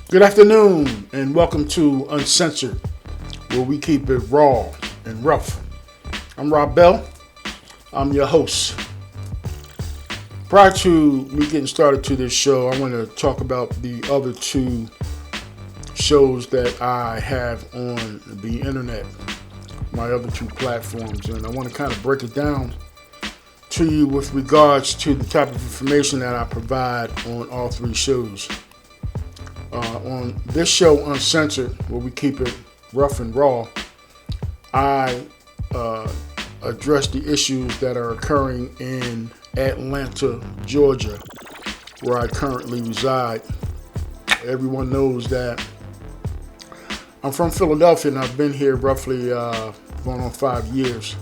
Good afternoon, and welcome to Uncensored, where we keep it raw and rough. I'm Rob Bell. I'm your host. Prior to me getting started to this show, I want to talk about the other two shows that I have on the internet, my other two platforms, and I want to kind of break it down to you with regards to the type of information that I provide on all three shows. On this show, Uncensored, where we keep it rough and raw, I address the issues that are occurring in Atlanta, Georgia, where I currently reside. Everyone knows that I'm from Philadelphia, and I've been here roughly going on 5 years.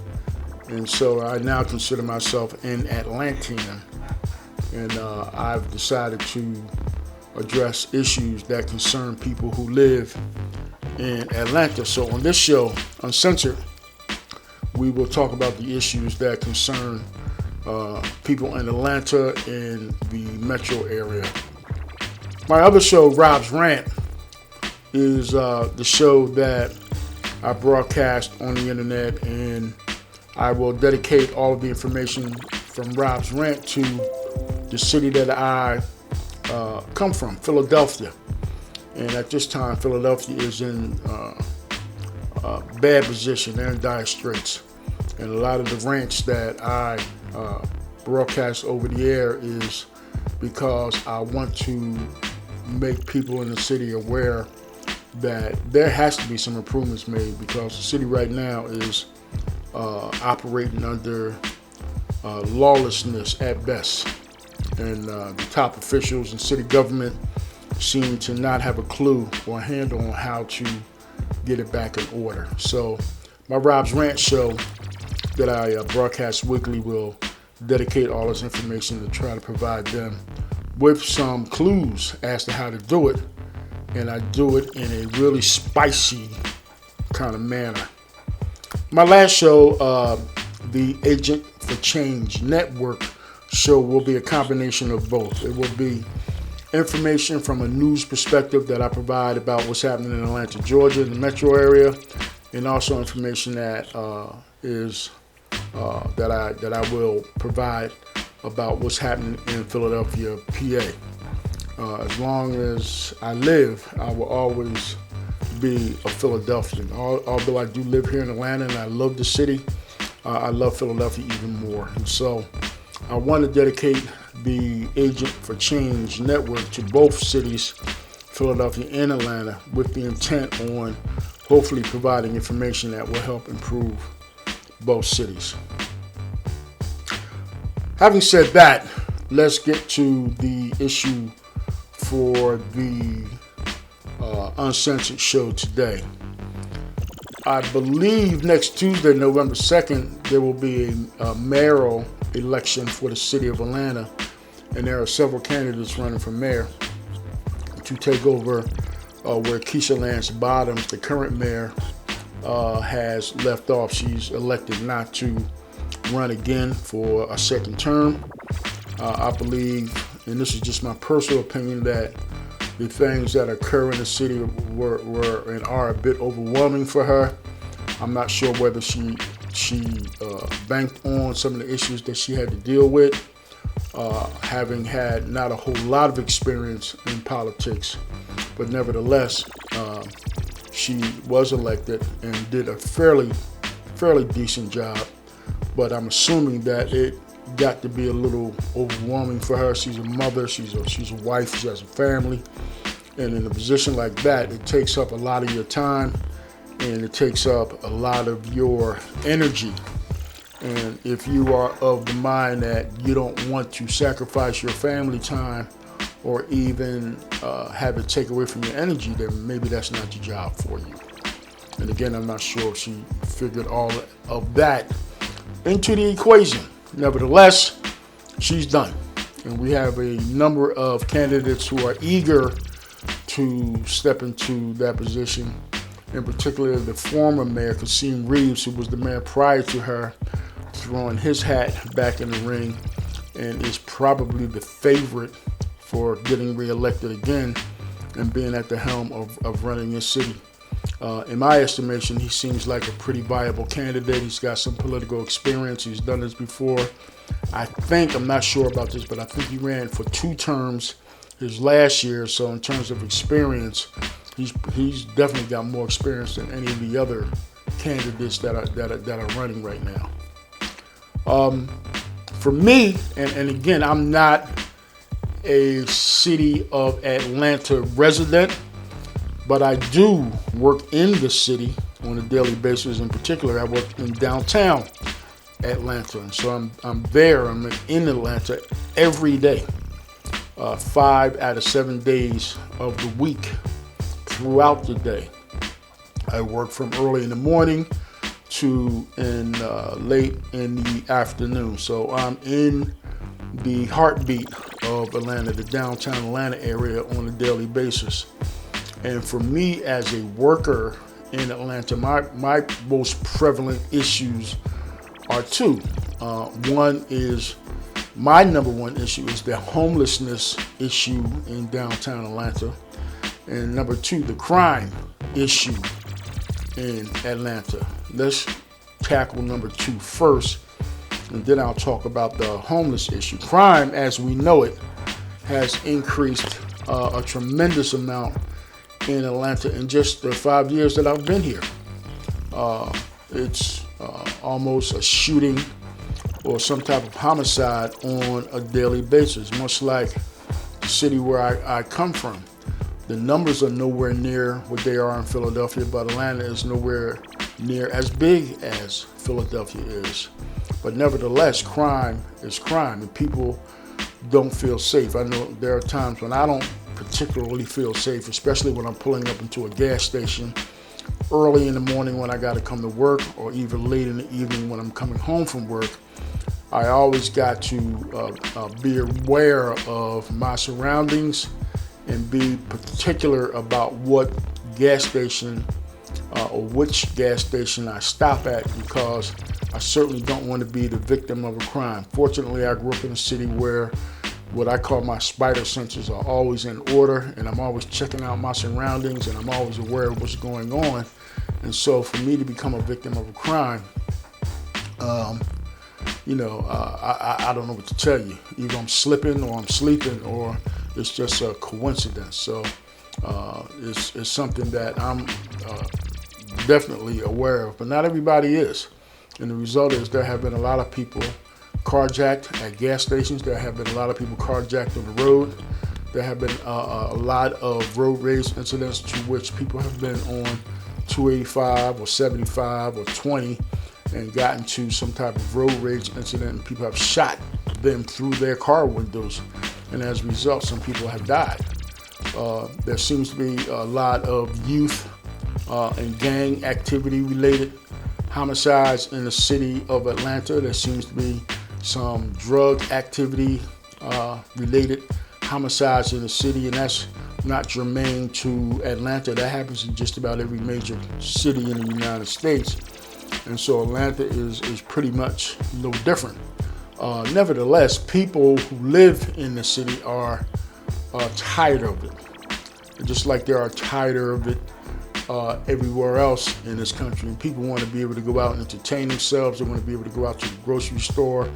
And so I now consider myself an Atlantean, and I've decided to address issues that concern people who live in Atlanta. So on this show, Uncensored, we will talk about the issues that concern people in Atlanta and the metro area. My other show, Rob's Rant, is the show that I broadcast on the internet, and I will dedicate all of the information from Rob's Rant to the city that I come from, Philadelphia. And at this time, Philadelphia is in a bad position. They're in dire straits. And a lot of the rants that I broadcast over the air is because I want to make people in the city aware that there has to be some improvements made, because the city right now is operating under lawlessness at best. And the top officials in city government seem to not have a clue or a handle on how to get it back in order. So my Rob's Rant show that I broadcast weekly will dedicate all this information to try to provide them with some clues as to how to do it. And I do it in a really spicy kind of manner. My last show, the Agent for Change Network show, will be a combination of both. It will be information from a news perspective that I provide about what's happening in Atlanta, Georgia, the metro area, and also information that that I will provide about what's happening in Philadelphia, PA. As long as I live, I will always be a Philadelphian. Although I do live here in Atlanta and I love the city, I love Philadelphia even more. And so I want to dedicate the Agent for Change Network to both cities, Philadelphia and Atlanta, with the intent on hopefully providing information that will help improve both cities. Having said that, let's get to the issue for the Uncensored show today. I believe next Tuesday, November 2nd, there will be a mayoral election for the city of Atlanta, and there are several candidates running for mayor to take over where Keisha Lance Bottoms, the current mayor, has left off. She's elected not to run again for a second term. I believe, and this is just my personal opinion, that the things that occur in the city were and are a bit overwhelming for her. I'm not sure whether she banked on some of the issues that she had to deal with, having had not a whole lot of experience in politics, but nevertheless, she was elected and did a fairly decent job. But I'm assuming that it got to be a little overwhelming for her. She's a mother, she's a wife, she has a family, and in a position like that, it takes up a lot of your time and it takes up a lot of your energy. And if you are of the mind that you don't want to sacrifice your family time or even have it take away from your energy, then maybe that's not your job for you. And again, I'm not sure if she figured all of that into the equation. Nevertheless, she's done. And we have a number of candidates who are eager to step into that position. In particular, the former mayor, Reeves, who was the mayor prior to her, throwing his hat back in the ring and is probably the favorite for getting reelected again and being at the helm of running this city. In my estimation, he seems like a pretty viable candidate. He's got some political experience. He's done this before. I'm not sure about this, but I think he ran for 2 terms his last year. So in terms of experience, he's definitely got more experience than any of the other candidates that are running right now. For me, and again, I'm not a city of Atlanta resident, but I do work in the city on a daily basis. In particular, I work in downtown Atlanta, and so I'm in Atlanta every day, 5 out of 7 days of the week throughout the day. I work from early in the morning to late in the afternoon. So I'm in the heartbeat of Atlanta, the downtown Atlanta area, on a daily basis. And for me as a worker in Atlanta, my most prevalent issues are 2. My number one issue is the homelessness issue in downtown Atlanta. And number 2, the crime issue in Atlanta. Let's tackle number 2 first, and then I'll talk about the homeless issue. Crime, as we know it, has increased a tremendous amount in Atlanta in just the 5 years that I've been here. It's almost a shooting or some type of homicide on a daily basis, much like the city where I come from. The numbers are nowhere near what they are in Philadelphia, but Atlanta is nowhere near as big as Philadelphia is. But nevertheless, crime is crime, and people don't feel safe. I know there are times when I don't particularly feel safe, especially when I'm pulling up into a gas station early in the morning when I got to come to work, or even late in the evening when I'm coming home from work. I always got to be aware of my surroundings and be particular about what gas station or which gas station I stop at, because I certainly don't want to be the victim of a crime. Fortunately, I grew up in a city where what I call my spider senses are always in order, and I'm always checking out my surroundings, and I'm always aware of what's going on. And so for me to become a victim of a crime, I don't know what to tell you. Either I'm slipping or I'm sleeping, or it's just a coincidence. So it's something that I'm definitely aware of, but not everybody is. And the result is there have been a lot of people carjacked at gas stations. There have been a lot of people carjacked on the road. There have been a lot of road rage incidents to which people have been on 285 or 75 or 20 and gotten to some type of road rage incident, and people have shot them through their car windows, and as a result, some people have died. There seems to be a lot of youth and gang activity related homicides in the city of Atlanta. There seems to be some drug activity related homicides in the city, and that's not germane to Atlanta. That happens in just about every major city in the United States. And so Atlanta is pretty much no different. Nevertheless, people who live in the city are tired of it. Just like they are tired of it everywhere else in this country. And people want to be able to go out and entertain themselves. They want to be able to go out to the grocery store.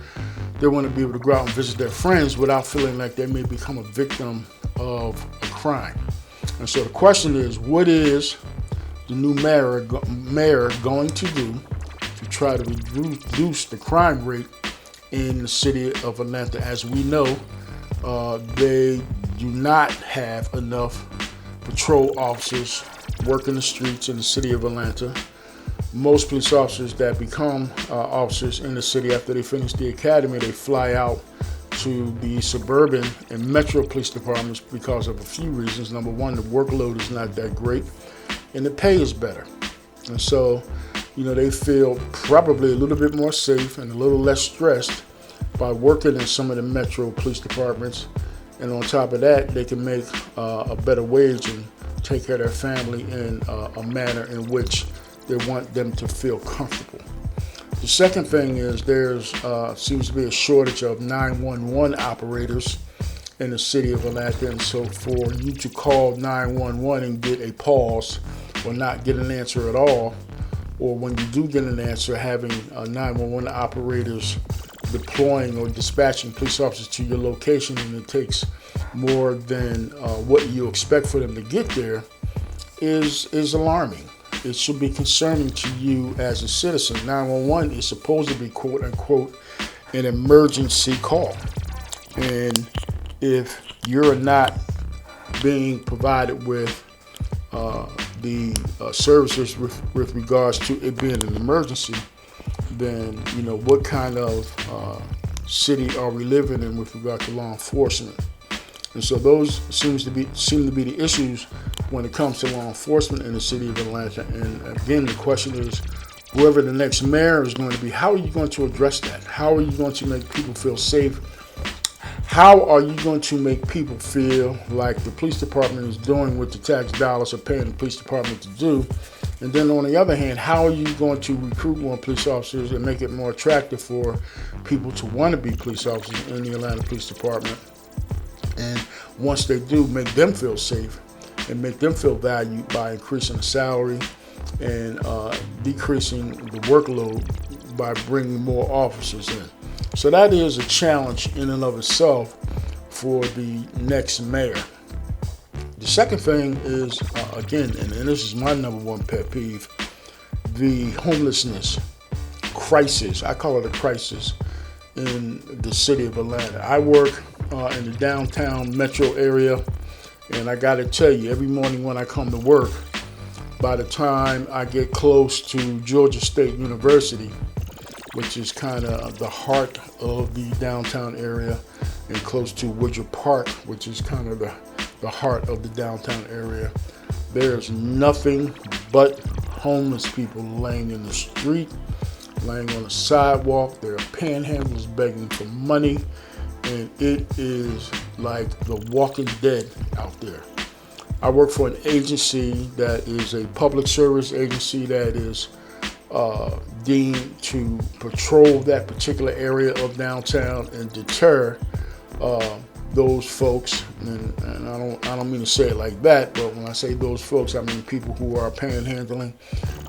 They want to be able to go out and visit their friends without feeling like they may become a victim of a crime. And so the question is, what is the new mayor going to do to try to reduce the crime rate in the city of Atlanta? As we know, they do not have enough patrol officers working the streets in the city of Atlanta. Most police officers that become officers in the city after they finish the academy, they fly out to the suburban and metro police departments because of a few reasons. Number one, the workload is not that great, and the pay is better. And so, they feel probably a little bit more safe and a little less stressed by working in some of the metro police departments. And on top of that, they can make a better wage and take care of their family in a manner in which they want them to feel comfortable. The second thing is there's seems to be a shortage of 911 operators in the city of Atlanta. And so for you to call 911 and get a pause or not get an answer at all, or when you do get an answer, having 911 operators deploying or dispatching police officers to your location, and it takes more than what you expect for them to get there, is alarming. It should be concerning to you as a citizen. 911 is supposed to be, quote unquote, an emergency call. And if you're not being provided with the services with regards to it being an emergency, then what kind of city are we living in with regard to law enforcement? And so those seem to be the issues when it comes to law enforcement in the city of Atlanta. And again, the question is, whoever the next mayor is going to be, how are you going to address that? How are you going to make people feel safe? How are you going to make people feel like the police department is doing what the tax dollars are paying the police department to do? And then on the other hand, how are you going to recruit more police officers and make it more attractive for people to want to be police officers in the Atlanta Police Department? And once they do, make them feel safe and make them feel valued by increasing the salary and decreasing the workload by bringing more officers in. So that is a challenge in and of itself for the next mayor. The second thing is, again, and this is my number one pet peeve, the homelessness crisis. I call it a crisis in the city of Atlanta. I work in the downtown metro area, and I got to tell you, every morning when I come to work, by the time I get close to Georgia State University, which is kind of the heart of the downtown area, and close to Woodruff Park, which is kind of the heart of the downtown area, there's nothing but homeless people laying in the street, laying on the sidewalk. There are panhandlers begging for money, and it is like the Walking Dead out there. I work for an agency that is a public service agency that is deemed to patrol that particular area of downtown and deter those folks. And I don't mean to say it like that, but when I say those folks, I mean people who are panhandling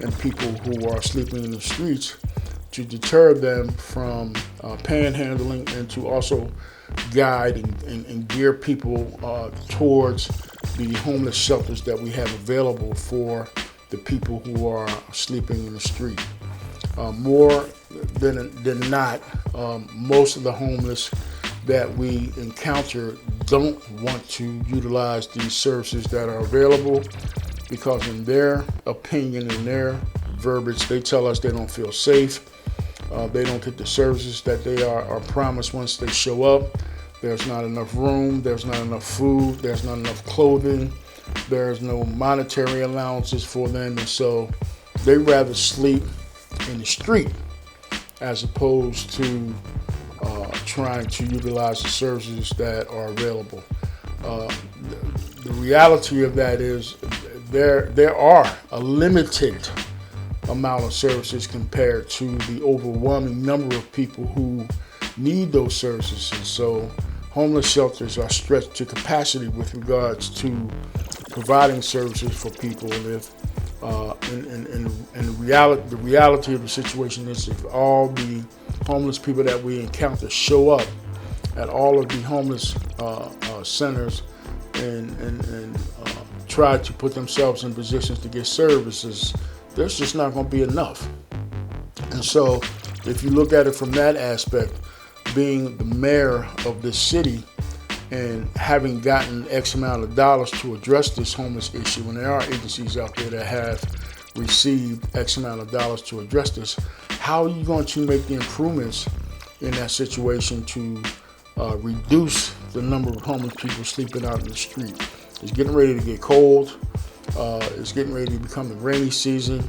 and people who are sleeping in the streets, to deter them from panhandling and to also guide and gear people towards the homeless shelters that we have available for the people who are sleeping in the street. More than not, most of the homeless that we encounter don't want to utilize these services that are available because in their opinion, in their verbiage, they tell us they don't feel safe. They don't get the services that they are promised once they show up. There's not enough room, there's not enough food, there's not enough clothing, there's no monetary allowances for them, and so they rather sleep in the street as opposed to trying to utilize the services that are available. The reality of that is there are a limited amount of services compared to the overwhelming number of people who need those services, and so homeless shelters are stretched to capacity with regards to providing services for people. And if the reality of the situation is, if all the homeless people that we encounter show up at all of the homeless centers and try to put themselves in positions to get services, there's just not going to be enough. And so if you look at it from that aspect, being the mayor of this city and having gotten X amount of dollars to address this homeless issue, and there are agencies out there that have received X amount of dollars to address this, how are you going to make the improvements in that situation to reduce the number of homeless people sleeping out in the street? It's getting ready to get cold. It's getting ready to become the rainy season.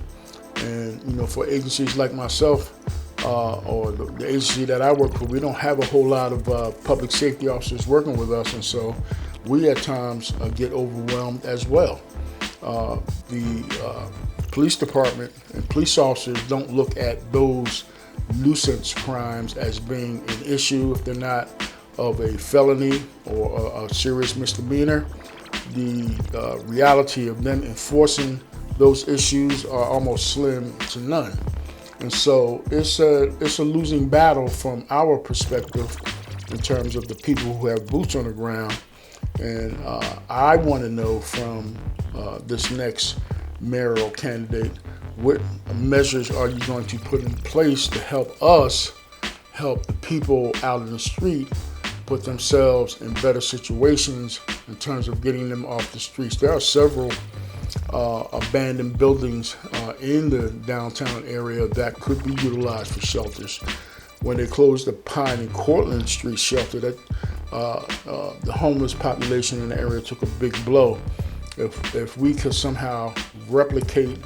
And, for agencies like myself, or the agency that I work for, we don't have a whole lot of public safety officers working with us, and so we at times get overwhelmed as well. The police department and police officers don't look at those nuisance crimes as being an issue if they're not of a felony or a serious misdemeanor, the reality of them enforcing those issues are almost slim to none. And so it's a losing battle from our perspective in terms of the people who have boots on the ground. And I want to know from this next mayoral candidate, what measures are you going to put in place to help the people out in the street put themselves in better situations in terms of getting them off the streets. There are several abandoned buildings in the downtown area that could be utilized for shelters. When they closed the Pine and Cortlandt Street shelter, that the homeless population in the area took a big blow. If we could somehow replicate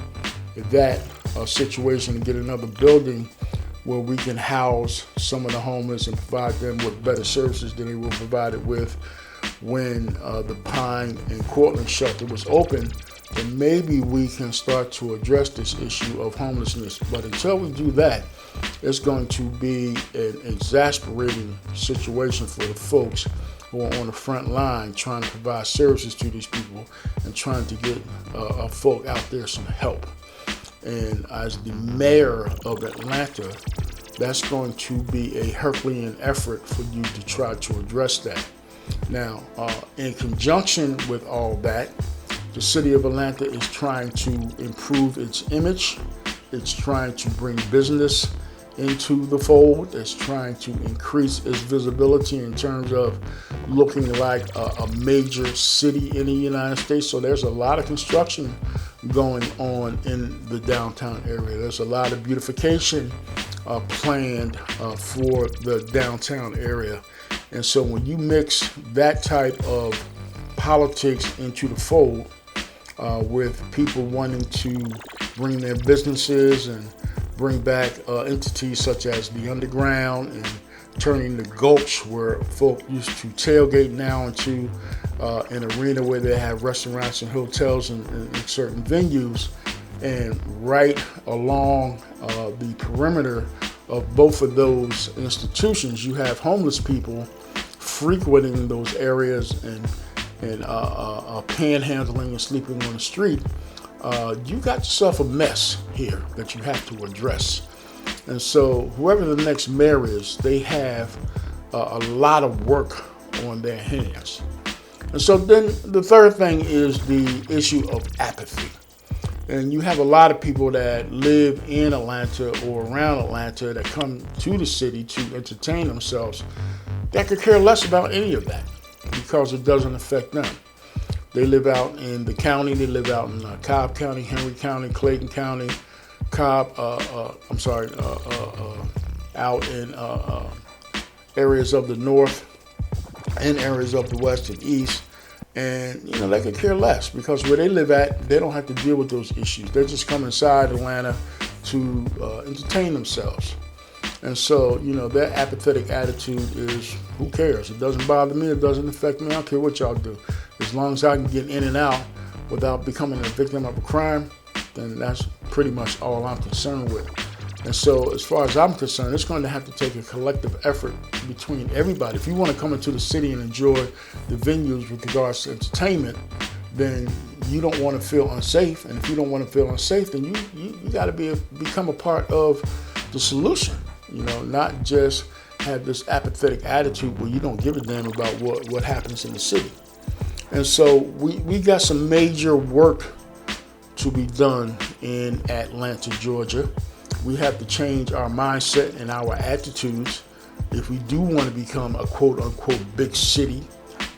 that situation and get another building where we can house some of the homeless and provide them with better services than they were provided with when the Pine and Cortlandt shelter was open, then maybe we can start to address this issue of homelessness. But until we do that, it's going to be an exasperating situation for the folks who are on the front line trying to provide services to these people and trying to get folk out there some help. And as the mayor of Atlanta, that's going to be a Herculean effort for you to try to address that. Now, in conjunction with all that, the city of Atlanta is trying to improve its image. It's trying to bring business into the fold. It's trying to increase its visibility in terms of looking like a major city in the United States. So there's a lot of construction going on in the downtown area. There's a lot of beautification planned for the downtown area. And so when you mix that type of politics into the fold with people wanting to bring their businesses and bring back entities such as the underground and turning the Gulch, where folk used to tailgate, now into an arena where they have restaurants and hotels and certain venues. And right along the perimeter of both of those institutions, you have homeless people frequenting those areas and panhandling and sleeping on the street. You got yourself a mess here that you have to address. And so whoever the next mayor is, they have a lot of work on their hands. And so then the third thing is the issue of apathy. And you have a lot of people that live in Atlanta or around Atlanta that come to the city to entertain themselves that could care less about any of that because it doesn't affect them. They live out in the county. They live out in Cobb County, Henry County, Clayton County, out in areas of the north and areas of the west and east. And, they could care less because where they live at, they don't have to deal with those issues. They just come inside Atlanta to entertain themselves. And so, their apathetic attitude is, who cares? It doesn't bother me. It doesn't affect me. I don't care what y'all do. As long as I can get in and out without becoming a victim of a crime, then that's pretty much all I'm concerned with. And so as far as I'm concerned, it's going to have to take a collective effort between everybody. If you want to come into the city and enjoy the venues with regards to entertainment, then you don't want to feel unsafe. And if you don't want to feel unsafe, then you got to become a part of the solution. Not just have this apathetic attitude where you don't give a damn about what happens in the city. And so we got some major work to be done in Atlanta, Georgia. We have to change our mindset and our attitudes if we do want to become a quote unquote big city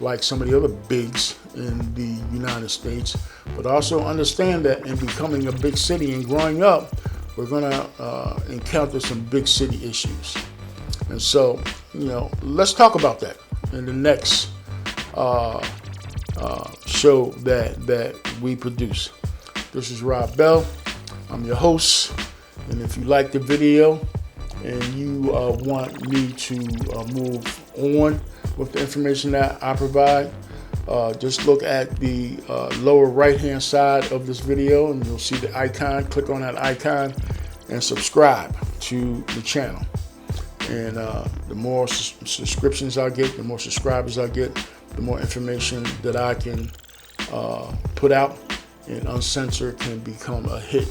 like some of the other bigs in the United States, but also understand that in becoming a big city and growing up, we're going to encounter some big city issues. And so, let's talk about that in the next show that we produce. This is Rob Bell. I'm your host. And if you like the video and you want me to move on with the information that I provide, just look at the lower right-hand side of this video and you'll see the icon. Click on that icon and subscribe to the channel. And the more subscriptions I get, the more subscribers I get, the more information that I can put out, and Uncensored can become a hit.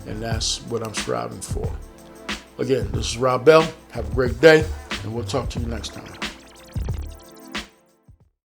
And that's what I'm striving for. Again, this is Rob Bell. Have a great day, and we'll talk to you next time.